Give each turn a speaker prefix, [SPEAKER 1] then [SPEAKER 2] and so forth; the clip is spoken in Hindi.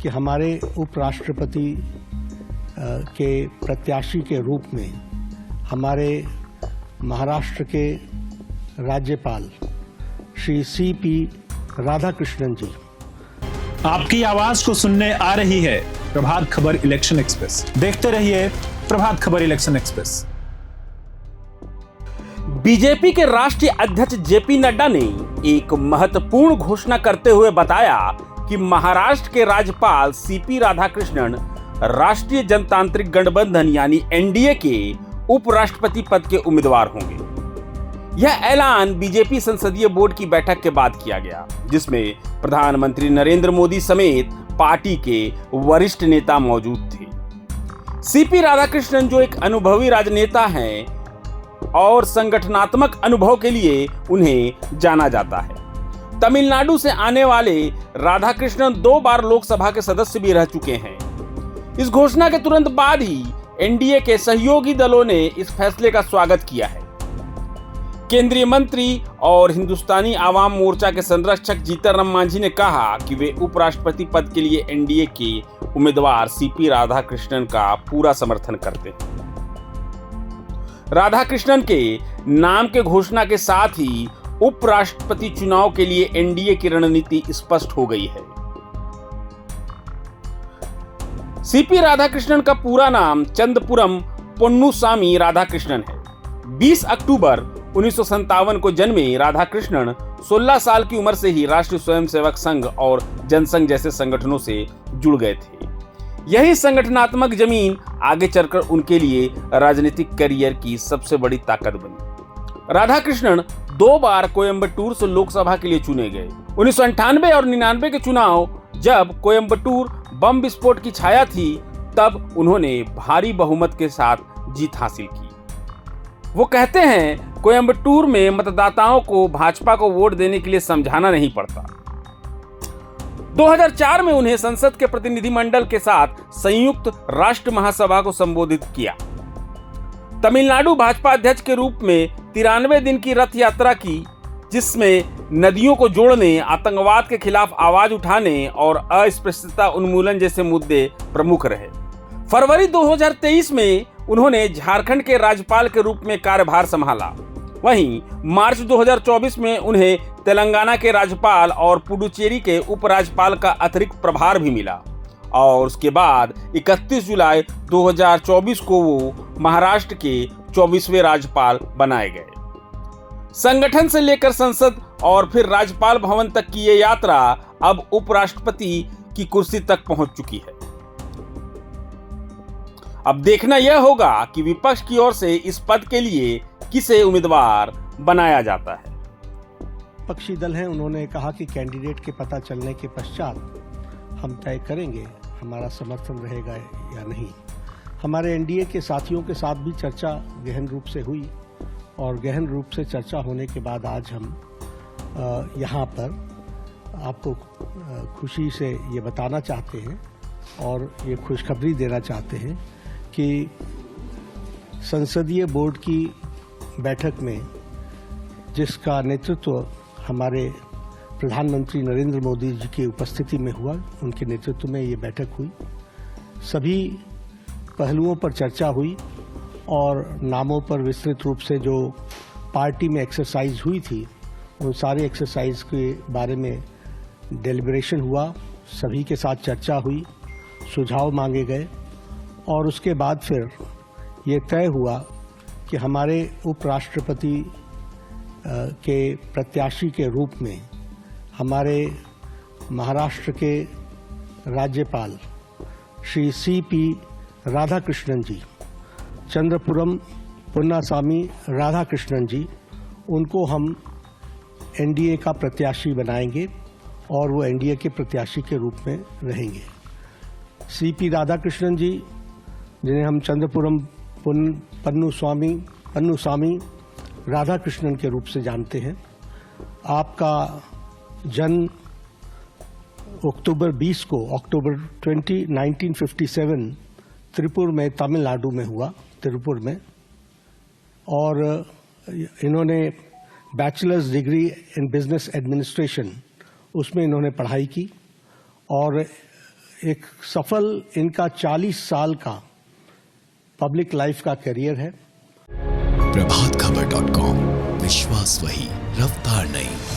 [SPEAKER 1] कि हमारे उपराष्ट्रपति के प्रत्याशी के रूप में हमारे महाराष्ट्र के राज्यपाल श्री सीपी राधाकृष्णन जी।
[SPEAKER 2] आपकी आवाज को सुनने आ रही है प्रभात खबर इलेक्शन एक्सप्रेस। देखते रहिए Prabhat Khabar election express.
[SPEAKER 3] BJP के राष्ट्रीय अध्यक्ष जेपी नड्डा ने एक महत्वपूर्ण घोषणा करते हुए बताया कि महाराष्ट्र के राज्यपाल सीपी राधाकृष्णन राष्ट्रीय जनतांत्रिक गठबंधन यानी एनडीए के उपराष्ट्रपति पद के उम्मीदवार होंगे। यह ऐलान बीजेपी संसदीय बोर्ड की बैठक के बाद किया गया, जिसमें प्रधानमंत्री नरेंद्र मोदी समेत पार्टी के वरिष्ठ नेता मौजूद थे। सीपी राधाकृष्णन जो एक अनुभवी राजनेता हैं और संगठनात्मक अनुभव के लिए उन्हें जाना जाता है। तमिलनाडु से आने वाले राधाकृष्णन 2 बार लोकसभा के सदस्य भी रह चुके हैं। इस घोषणा के तुरंत बाद ही एनडीए के सहयोगी दलों ने इस फैसले का स्वागत किया है। केंद्रीय मंत्री और हिंदुस्तानी आवाम मोर्चा के संरक्षक जीतनराम मांझी ने कहा कि वे उपराष्ट्रपति पद के लिए एनडीए के उम्मीदवार सीपी राधाकृष्णन का पूरा समर्थन करते हैं। राधाकृष्णन के नाम के घोषणा के साथ ही उपराष्ट्रपति चुनाव के लिए एनडीए की रणनीति स्पष्ट हो गई है। सीपी राधाकृष्णन का पूरा नाम चंद्रपुरम पोन्नुसामी राधाकृष्णन है। 20 अक्टूबर 1957 को जन्मे राधाकृष्णन 16 साल की उम्र से ही राष्ट्रीय स्वयंसेवक संघ और जनसंघ जैसे संगठनों से जुड़ गए थे। यही संगठनात्मक जमीन आगे चलकर उनके लिए राजनीतिक करियर की सबसे बड़ी ताकत बनी। राधाकृष्णन 2 बार कोयंबटूर से लोकसभा के लिए चुने गए। 1998 और 99 के चुनाव जब कोयंबटूर बम विस्फोट की छाया थी, तब उन्होंने भारी बहुमत के साथ जीत हासिल की। वो कहते हैं, कोयंबटूर में मतदाताओं को भाजपा को वोट देने के लिए समझाना नहीं पड़ता। 2004 में उन्हें संसद के प्रतिनिधिमंडल के साथ संयुक्त राष्ट्र महासभा को संबोधित किया। तमिलनाडु भाजपा अध्यक्ष के रूप में 93 दिन की रथ यात्रा की, जिसमें नदियों को जोड़ने, आतंकवाद के खिलाफ आवाज उठाने और अस्पृश्यता उन्मूलन जैसे मुद्दे प्रमुख रहे। फरवरी 2023 में उन्होंने झारखंड के राज्यपाल के रूप में कार्यभार संभाला। वहीं मार्च 2024 में उन्हें तेलंगाना के राज्यपाल और पुडुचेरी के उपराज्यपाल का अतिरिक्त प्रभार भी मिला और उसके बाद 31 जुलाई 2024 को वो महाराष्ट्र के 24वें राज्यपाल बनाए गए। संगठन से लेकर संसद और फिर राज्यपाल भवन तक की ये यात्रा अब उपराष्ट्रपति की कुर्सी तक पहुंच चुकी है। अब देखना यह होगा कि विपक्ष की ओर से इस पद के लिए किसे उम्मीदवार बनाया जाता है।
[SPEAKER 1] विपक्षी दल हैं, उन्होंने कहा कि कैंडिडेट के पता चलने के पश्चात हम तय करेंगे हमारा समर्थन रहेगा या नहीं। हमारे एनडीए के साथियों के साथ भी चर्चा गहन रूप से हुई और गहन रूप से चर्चा होने के बाद आज हम यहाँ पर आपको खुशी से ये बताना चाहते हैं और ये खुशखबरी देना चाहते हैं कि संसदीय बोर्ड की बैठक में जिसका नेतृत्व हमारे प्रधानमंत्री नरेंद्र मोदी जी की उपस्थिति में हुआ, उनके नेतृत्व में ये बैठक हुई। सभी पहलुओं पर चर्चा हुई और नामों पर विस्तृत रूप से जो पार्टी में एक्सरसाइज हुई थी, उन सारे एक्सरसाइज के बारे में डेलिब्रेशन हुआ, सभी के साथ चर्चा हुई, सुझाव मांगे गए और उसके बाद फिर ये तय हुआ कि हमारे उपराष्ट्रपति के प्रत्याशी के रूप में हमारे महाराष्ट्र के राज्यपाल श्री सीपी राधाकृष्णन जी, चंद्रपुरम पोन्नुसामी राधाकृष्णन जी, उनको हम एनडीए का प्रत्याशी बनाएंगे और वो एनडीए के प्रत्याशी के रूप में रहेंगे। सीपी राधाकृष्णन जी, जिन्हें हम चंद्रपुरम पोन्नुसामी राधाकृष्णन के रूप से जानते हैं, आपका जन्म अक्टूबर 20 1957 त्रिपुर में, तमिलनाडु में हुआ, त्रिपुर में, और इन्होंने bachelors degree in business administration उसमें इन्होंने पढ़ाई की और एक सफल इनका 40 साल का पब्लिक लाइफ का करियर है।
[SPEAKER 4] प्रभातखबर.com, विश्वास वही, रफ्तार नहीं।